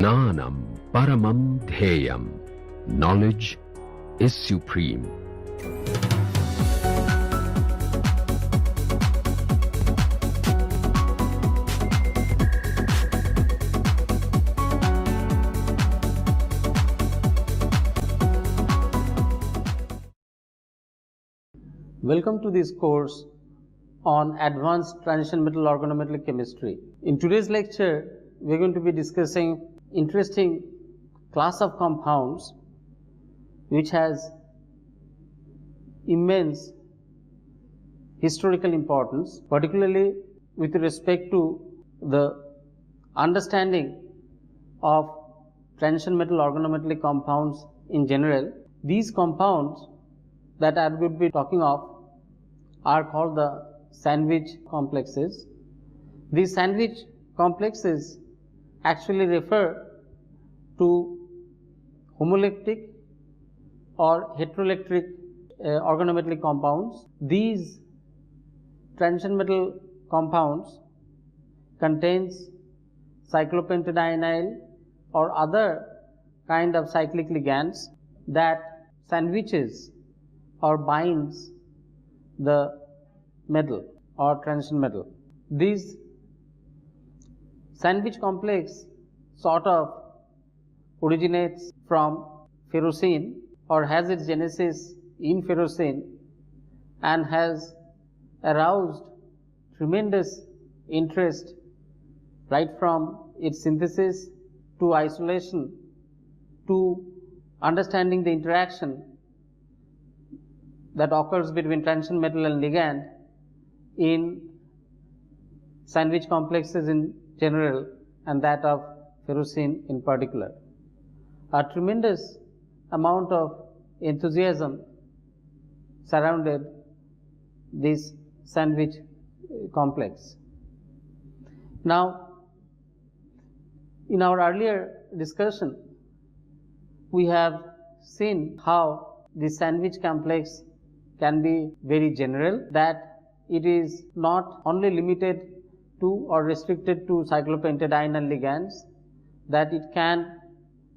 Jnanam Paramam Dheyam. Knowledge is supreme. Welcome to this course on Advanced Transition Metal Organometallic Chemistry. In today's lecture, we are going to be discussing interesting class of compounds which has immense historical importance, particularly with respect to the understanding of transition metal organometallic compounds in general. These compounds that I would be talking of are called the sandwich complexes. These sandwich complexes actually refer to homoelectric or heteroelectric organometallic compounds. These transition metal compounds contains cyclopentadienyl or other kind of cyclic ligands that sandwiches or binds the metal or transition metal. These sandwich complex sort of originates from ferrocene or has its genesis in ferrocene and has aroused tremendous interest right from its synthesis to isolation to understanding the interaction that occurs between transition metal and ligand in sandwich complexes in general and that of ferrocene in particular. A tremendous amount of enthusiasm surrounded this sandwich complex. Now, in our earlier discussion, we have seen how the sandwich complex can be very general, that it is not only limited to or restricted to cyclopentadienyl ligands, that it can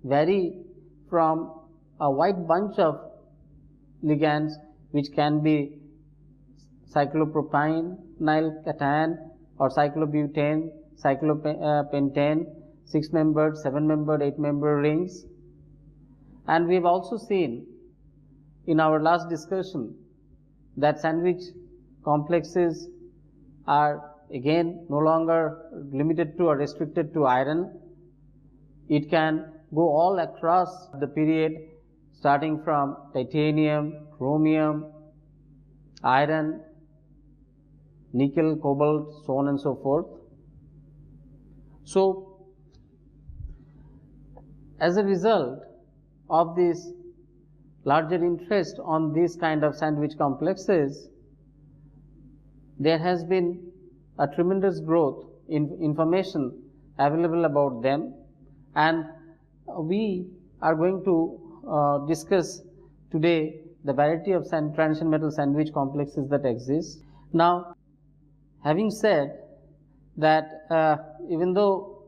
vary from a wide bunch of ligands which can be cyclopropyl cation or cyclobutane, cyclopentane, 6-membered, 7-membered, 8-membered rings. And we have also seen in our last discussion that sandwich complexes are again no longer limited to or restricted to iron. It can go all across the period starting from titanium, chromium, iron, nickel, cobalt, so on and so forth. So, as a result of this larger interest on these kind of sandwich complexes, there has been a tremendous growth in information available about them, and we are going to discuss today the variety of transition metal sandwich complexes that exist. Now, having said that even though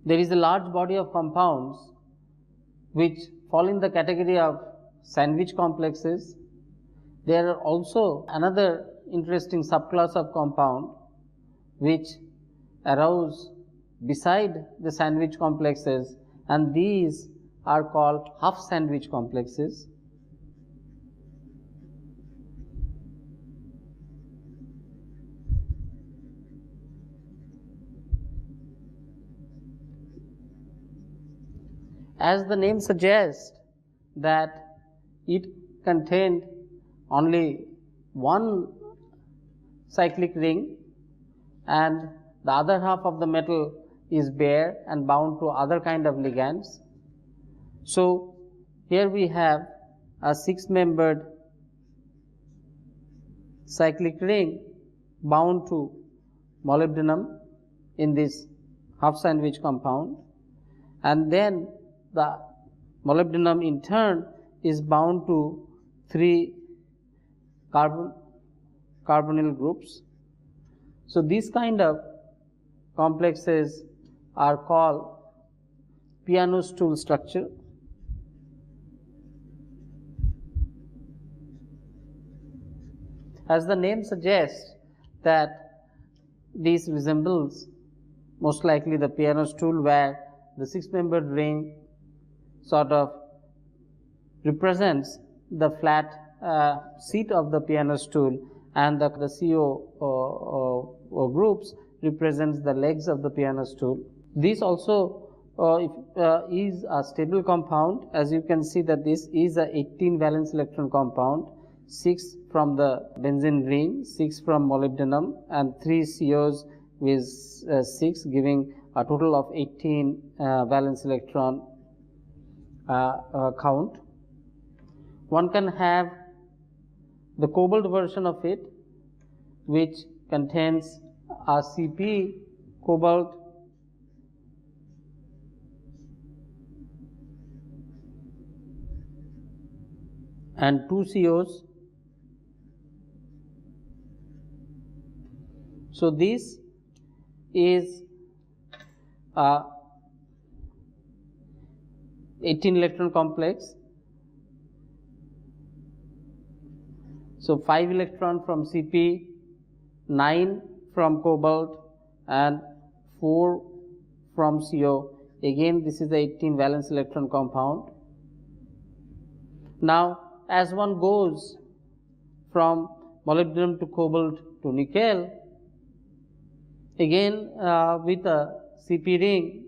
there is a large body of compounds which fall in the category of sandwich complexes, there are also another interesting subclass of compound which arouse beside the sandwich complexes, and these are called half sandwich complexes. As the name suggests that it contained only one cyclic ring and the other half of the metal is bare and bound to other kind of ligands. So, here we have a 6-membered cyclic ring bound to molybdenum in this half sandwich compound, and then the molybdenum in turn is bound to 3 carbonyl groups. So, these kind of complexes are called piano stool structure. As the name suggests, that this resembles most likely the piano stool, where the six-membered ring sort of represents the flat seat of the piano stool, and the CO groups represents the legs of the piano stool. This also is a stable compound. As you can see that this is a 18 valence electron compound, 6 from the benzene ring, 6 from molybdenum, and 3 COs with 6, giving a total of 18 valence electron count. One can have the cobalt version of it, which contains a Cp cobalt and 2 COs. So this is a 18 electron complex. So 5 electron from Cp, 9 from cobalt, and 4 from CO. Again, this is the 18 valence electron compound. Now, as one goes from molybdenum to cobalt to nickel, again with a Cp ring,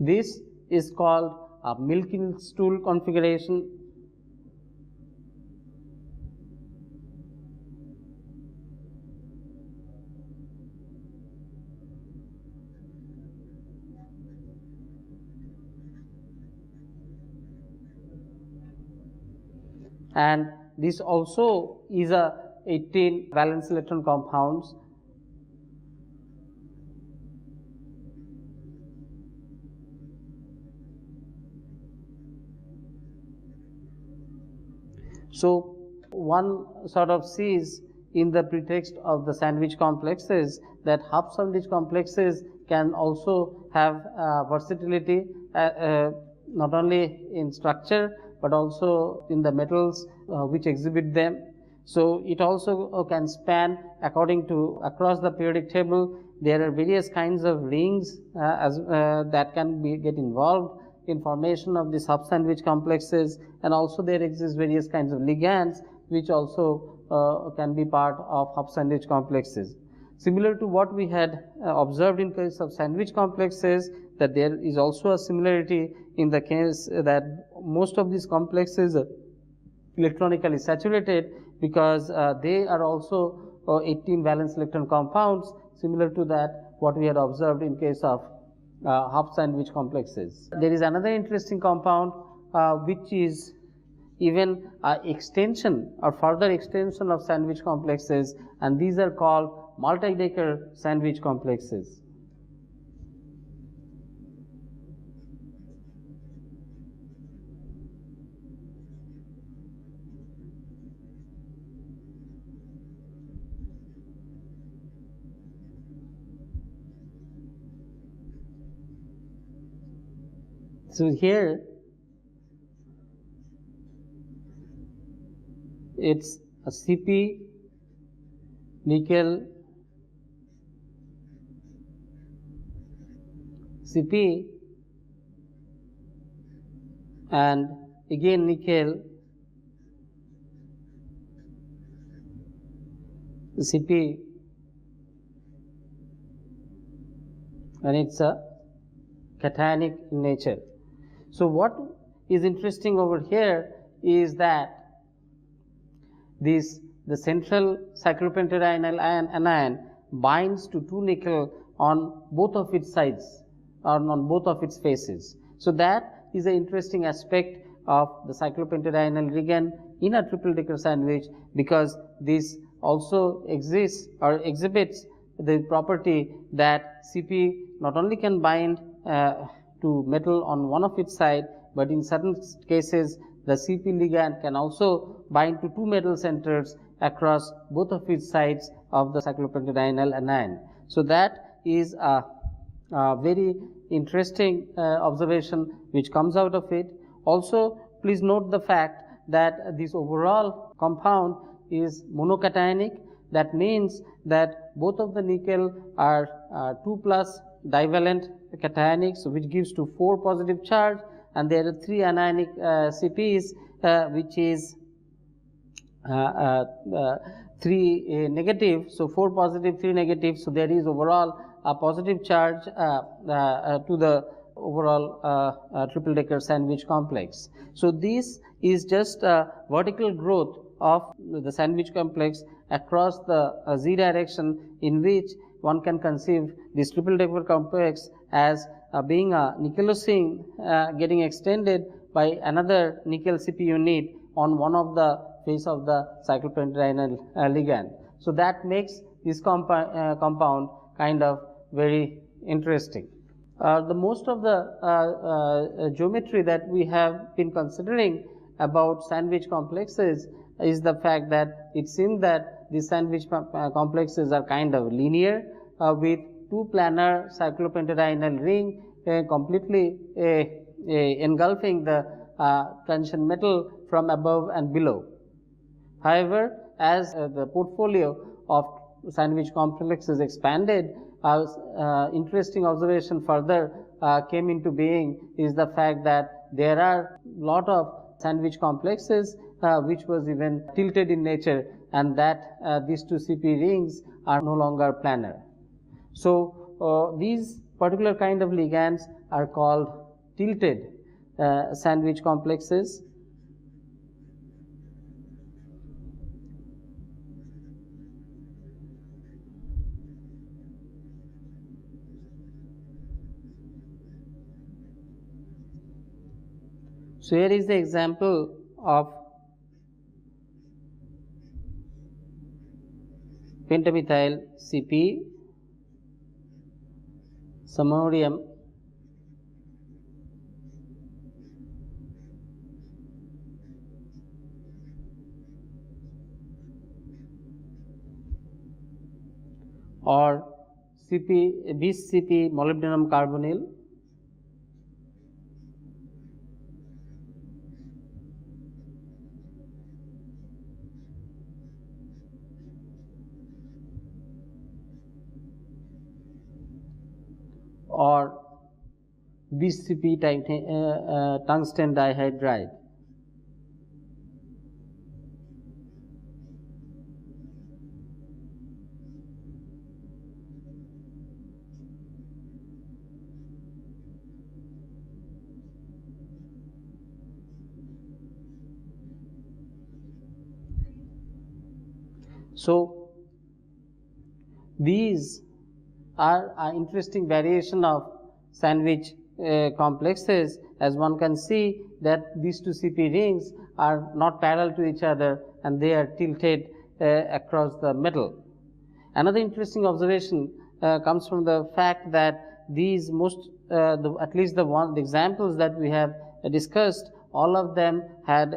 this is called a milky stool configuration. And this also is a 18 valence electron compounds. So one sort of sees in the pretext of the sandwich complexes that half sandwich complexes can also have versatility not only in structure but also in the metals which exhibit them. So it also can span according to across the periodic table. There are various kinds of rings that can get involved in formation of these half sandwich complexes, and also there exist various kinds of ligands which also can be part of half sandwich complexes. Similar to what we had observed in case of sandwich complexes, that there is also a similarity in the case that most of these complexes are electronically saturated, because they are also 18 valence electron compounds, similar to that what we had observed in case of half sandwich complexes. There is another interesting compound which is even extension or further extension of sandwich complexes, and these are called multi-Decker sandwich complexes. So here it's a Cp, nickel, Cp, and again nickel, Cp, and it's a cationic in nature. So what is interesting over here is that the central cyclopentadienyl anion binds to 2 nickel on both of its sides or on both of its faces. So that is an interesting aspect of the cyclopentadienyl ligand in a triple Decker sandwich, because this also exists or exhibits the property that Cp not only can bind to metal on one of its side, but in certain cases the CP ligand can also bind to two metal centers across both of its sides of the cyclopentadienyl anion. So that is a very interesting observation which comes out of it. Also, please note the fact that this overall compound is monocationic. That means that both of the nickel are 2 plus divalent cationic, so which gives to 4 positive charge, and there are 3 anionic CPs which is 3 negative, so 4 positive, 3 negative. So there is overall a positive charge to the overall triple decker sandwich complex. So this is just a vertical growth of the sandwich complex across the z direction, in which one can conceive this triple decker complex as being a nickelosine getting extended by another nickel CP unit on one of the face of the cyclopentadienyl ligand. So that makes this compound kind of very interesting. The most of the geometry that we have been considering about sandwich complexes is the fact that it seems that these sandwich complexes are kind of linear with two planar cyclopentadienyl ring completely engulfing the transition metal from above and below. However, as the portfolio of sandwich complexes expanded, interesting observation further came into being is the fact that there are lot of sandwich complexes which was even tilted in nature, and that these two CP rings are no longer planar. So these particular kind of ligands are called tilted sandwich complexes. So here is the example of pentamethyl CP, samarium, or CP, bis CP molybdenum carbonyl, or BCP tungsten dihydride. So these are an interesting variation of sandwich complexes, as one can see that these two CP rings are not parallel to each other and they are tilted across the metal. Another interesting observation comes from the fact that these at least the examples that we have discussed, all of them had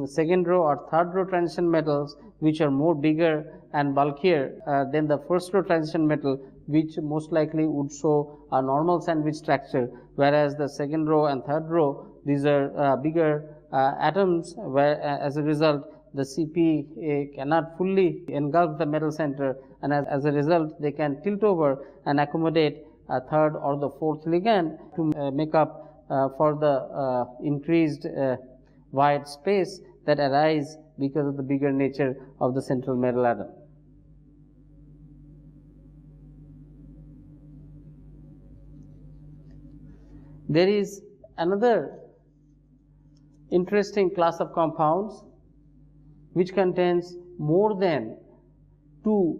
second row or third row transition metals which are more bigger and bulkier than the first row transition metal, which most likely would show a normal sandwich structure, whereas the second row and third row, these are bigger atoms, where as a result the CP cannot fully engulf the metal center, and as a result they can tilt over and accommodate a third or the fourth ligand to make up for the increased wide space that arise because of the bigger nature of the central metal atom. There is another interesting class of compounds which contains more than 2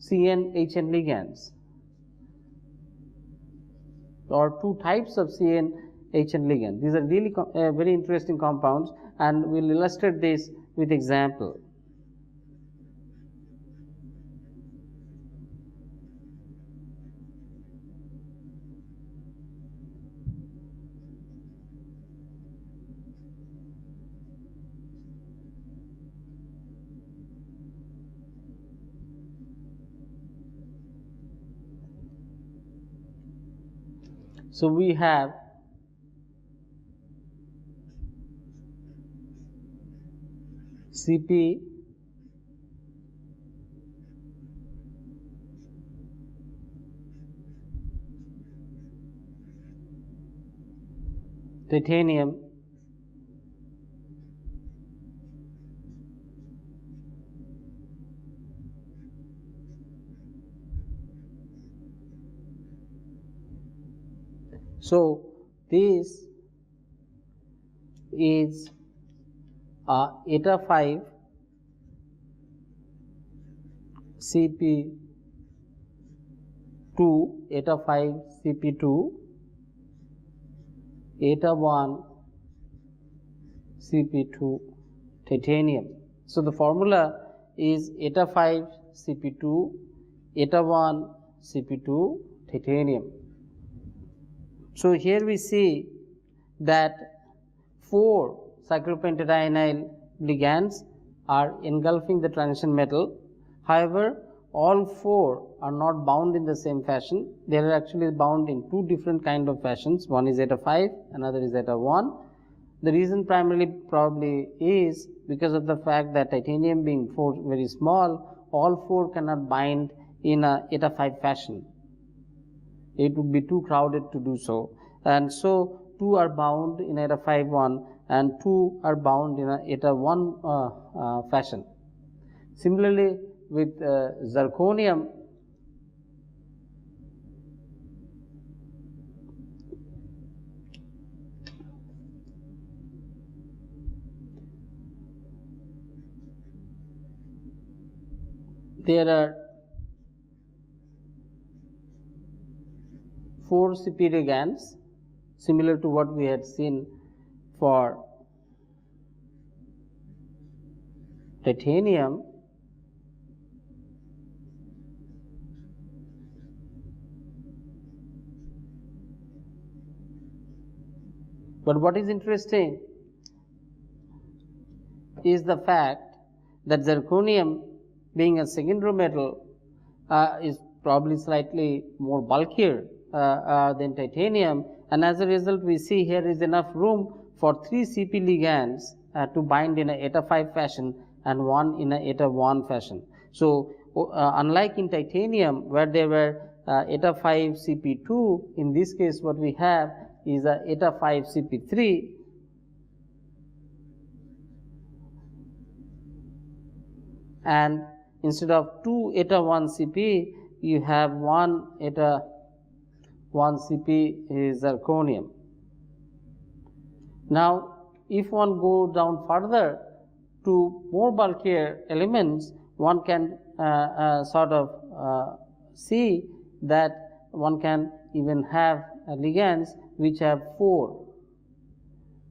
CN-HN ligands, or 2 types of CN-HN ligands. These are really very interesting compounds, and we will illustrate this with example. So we have Cp titanium so this is eta 5 Cp2 eta 5 Cp2 eta 1 Cp2 titanium. So the formula is eta 5 Cp2 eta 1 Cp2 titanium. So here we see that 4 cyclopentadienyl ligands are engulfing the transition metal. However, all 4 are not bound in the same fashion. They are actually bound in 2 different kind of fashions. One is eta 5, another is eta 1. The reason primarily probably is because of the fact that titanium being very small, all 4 cannot bind in a eta 5 fashion. It would be too crowded to do so, and so 2 are bound in eta 5 1 and 2 are bound in a eta 1 fashion. Similarly, with zirconium, there are 4 Cp ligands, similar to what we had seen for titanium. But what is interesting is the fact that zirconium, being a secondary metal, is probably slightly more bulkier than titanium, and as a result we see here is enough room for 3 Cp ligands to bind in a eta 5 fashion and 1 in a eta 1 fashion. So unlike in titanium where there were eta 5 Cp2, in this case what we have is a eta 5 Cp3, and instead of 2 eta 1 Cp you have 1 eta 1 Cp is zirconium. Now if one go down further to more bulkier elements, one can sort of see that one can even have ligands which have 4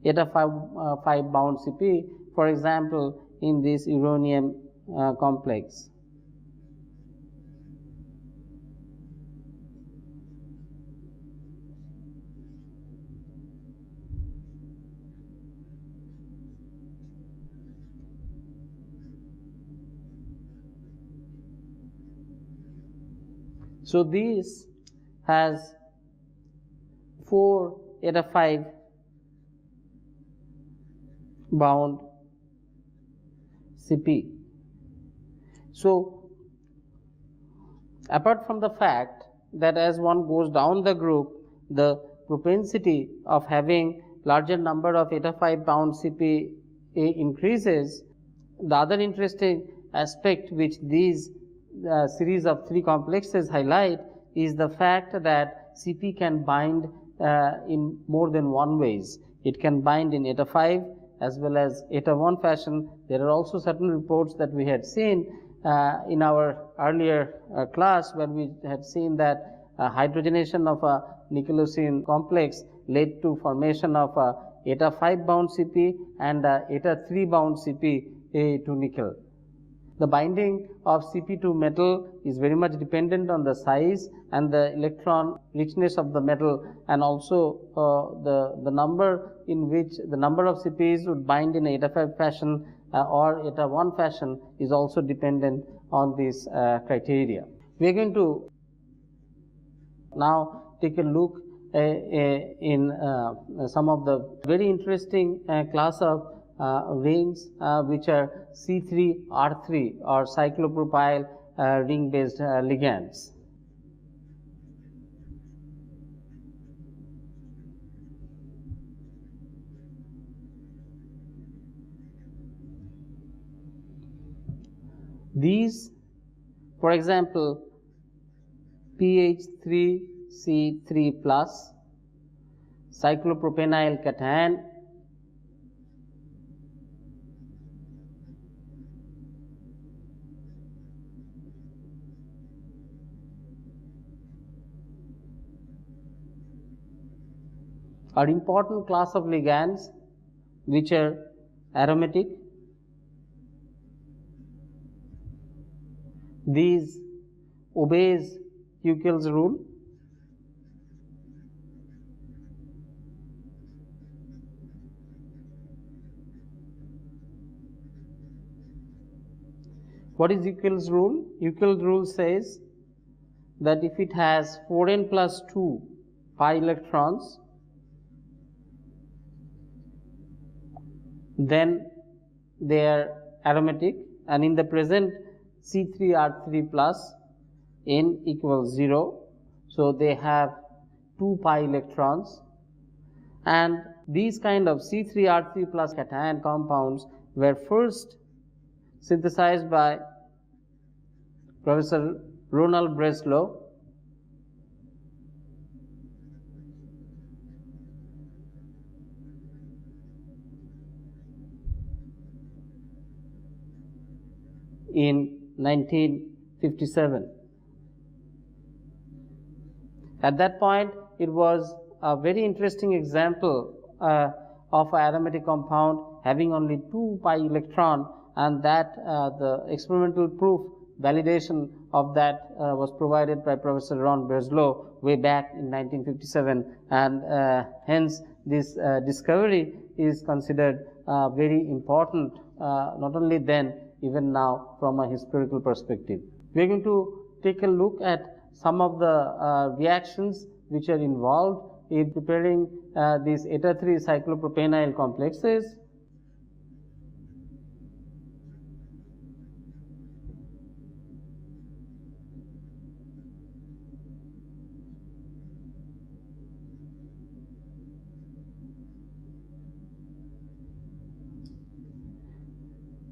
eta 5 bound Cp, for example in this uranium complex. So this has 4 eta 5 bound Cp. So apart from the fact that as one goes down the group, the propensity of having larger number of eta 5 bound Cp increases, the other interesting aspect which these series of 3 complexes highlight is the fact that Cp can bind in more than one ways. It can bind in eta 5 as well as eta 1 fashion. There are also certain reports that we had seen in our earlier class where we had seen that hydrogenation of a nickelocene complex led to formation of eta 5 bound Cp and eta 3 bound Cp to nickel. The binding of Cp to metal is very much dependent on the size and the electron richness of the metal, and also the number in which the number of Cp's would bind in eta 5 fashion or eta 1 fashion is also dependent on this criteria. We are going to now take a look in some of the very interesting class of rings which are C3R3 or cyclopropyl ring based ligands. These, for example, PH3C3 plus cyclopropenyl cation, are important class of ligands which are aromatic. These obeys Hückel's rule. What is Hückel's rule? Hückel's rule says that if it has 4n plus 2 pi electrons, then they are aromatic, and in the present C3R3 plus n equals 0, so they have 2 pi electrons, and these kind of C3R3 plus cation compounds were first synthesized by Professor Ronald Breslow in 1957. At that point, it was a very interesting example of an aromatic compound having only 2 pi electron, and that the experimental proof validation of that was provided by Professor Ron Breslow way back in 1957, and hence this discovery is considered very important, not only then, even now from a historical perspective. We are going to take a look at some of the reactions which are involved in preparing these eta-3 cyclopropenyl complexes.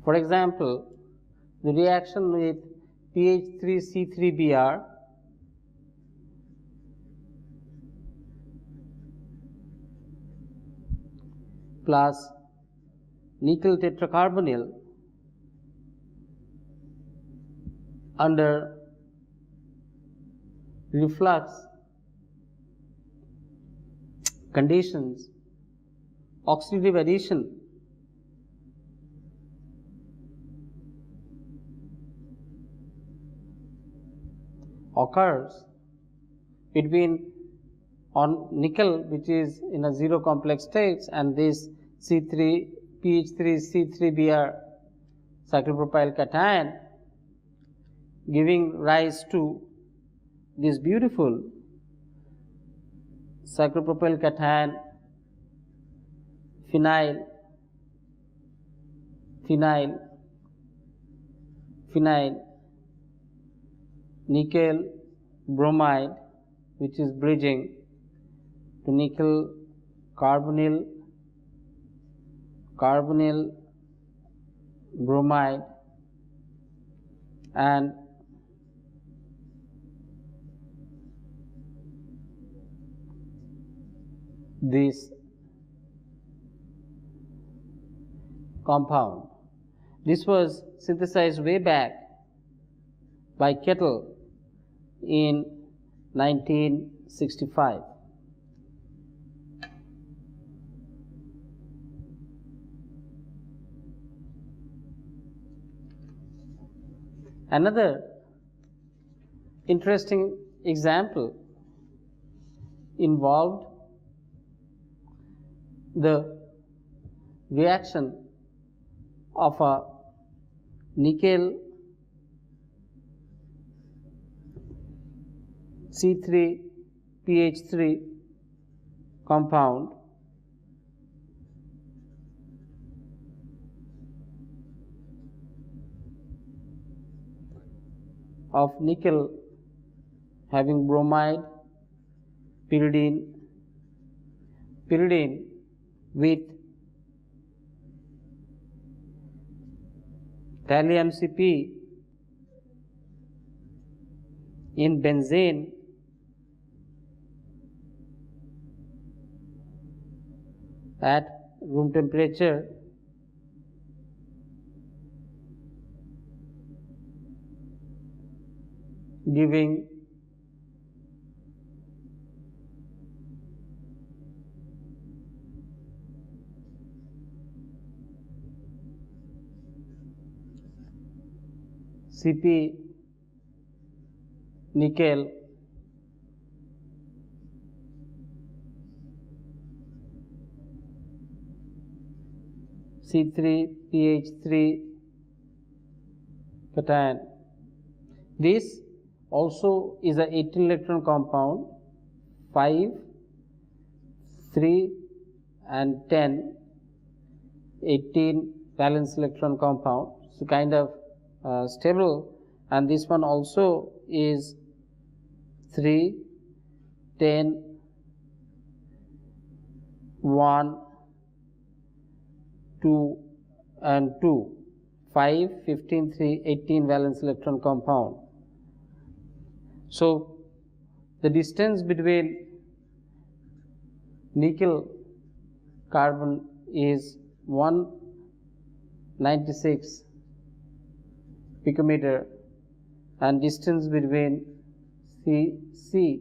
For example, the reaction with PH3C3Br plus nickel tetracarbonyl under reflux conditions, oxidative addition occurs between on nickel, which is in a zero complex states, and this PH3C3Br cyclopropyl cation, giving rise to this beautiful cyclopropyl cation phenyl nickel bromide, which is bridging to nickel carbonyl bromide, and this compound. This was synthesized way back by Kettle in 1965. Another interesting example involved the reaction of a nickel C3PH3 compound of nickel having bromide, pyridine with thallium Cp in benzene at room temperature giving Cp nickel C3PH3 cation. This also is a 18 electron compound, 5, 3 and 10, 18 valence electron compound. So kind of stable, and this one also is 3, 10, 1, 2 and 2, 5, 15, 3, 18 valence electron compound. So the distance between nickel carbon is 196 picometer, and distance between C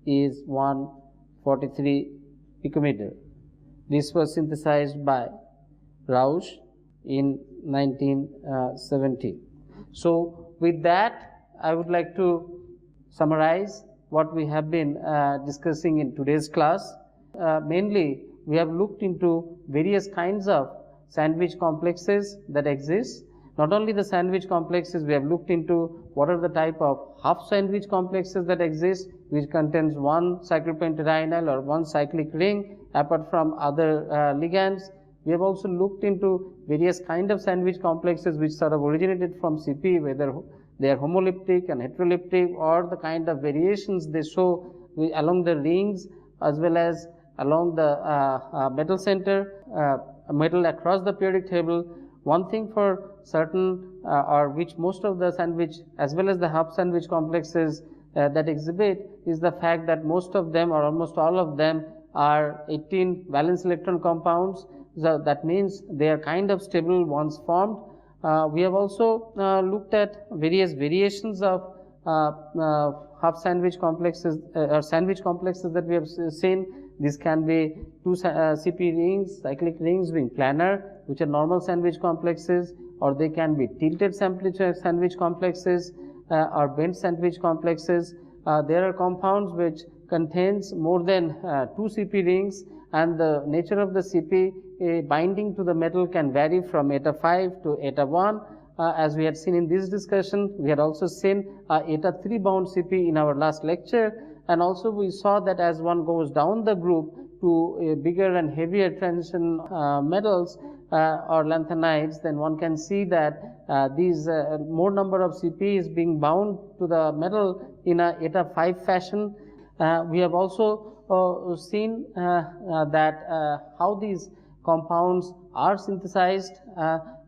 is 143 picometer. This was synthesized by Rausch in 1970. So with that, I would like to summarize what we have been discussing in today's class. Mainly, we have looked into various kinds of sandwich complexes that exist. Not only the sandwich complexes, we have looked into what are the type of half sandwich complexes that exist, which contains one cyclopentadienyl or one cyclic ring apart from other ligands. We have also looked into various kind of sandwich complexes which sort of originated from Cp, whether they are homoleptic and heteroleptic, or the kind of variations they show along the rings as well as along the metal center, metal across the periodic table. One thing for certain, or which most of the sandwich as well as the half sandwich complexes that exhibit, is the fact that most of them or almost all of them are 18 valence electron compounds. So that means they are kind of stable once formed. We have also looked at various variations of half sandwich complexes or sandwich complexes that we have seen. This can be two Cp rings, cyclic rings being planar, which are normal sandwich complexes, or they can be tilted sandwich complexes or bent sandwich complexes. There are compounds which contains more than 2 Cp rings, and the nature of the Cp binding to the metal can vary from eta 5 to eta 1. As we had seen in this discussion, we had also seen eta 3 bound Cp in our last lecture, and also we saw that as one goes down the group to bigger and heavier transition metals or lanthanides, then one can see that these more number of Cp is being bound to the metal in a eta 5 fashion. We have also seen that how these compounds are synthesized.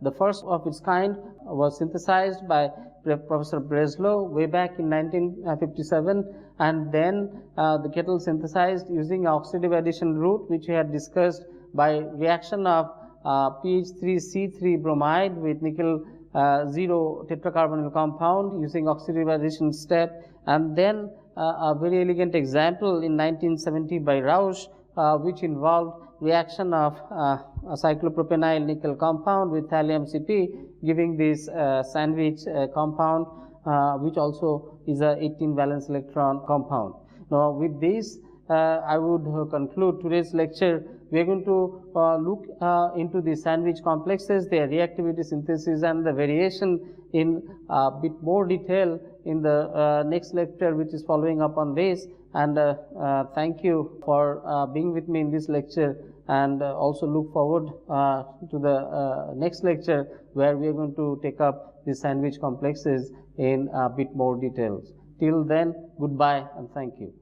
The first of its kind was synthesized by Professor Breslow way back in 1957, and then the kettle synthesized using oxidative addition route, which we had discussed by reaction of PH3C3 bromide with nickel 0 tetracarbonyl compound using oxidative addition step, and then a very elegant example in 1970 by Rausch, which involved reaction of a cyclopropenyl nickel compound with thallium Cp, giving this sandwich compound, which also is a 18 valence electron compound. Now with this, I would conclude today's lecture. We are going to look into the sandwich complexes, their reactivity, synthesis, and the variation in a bit more detail in the next lecture, which is following up on this. And thank you for being with me in this lecture, and also look forward to the next lecture, where we are going to take up the sandwich complexes in a bit more details. Till then, goodbye and thank you.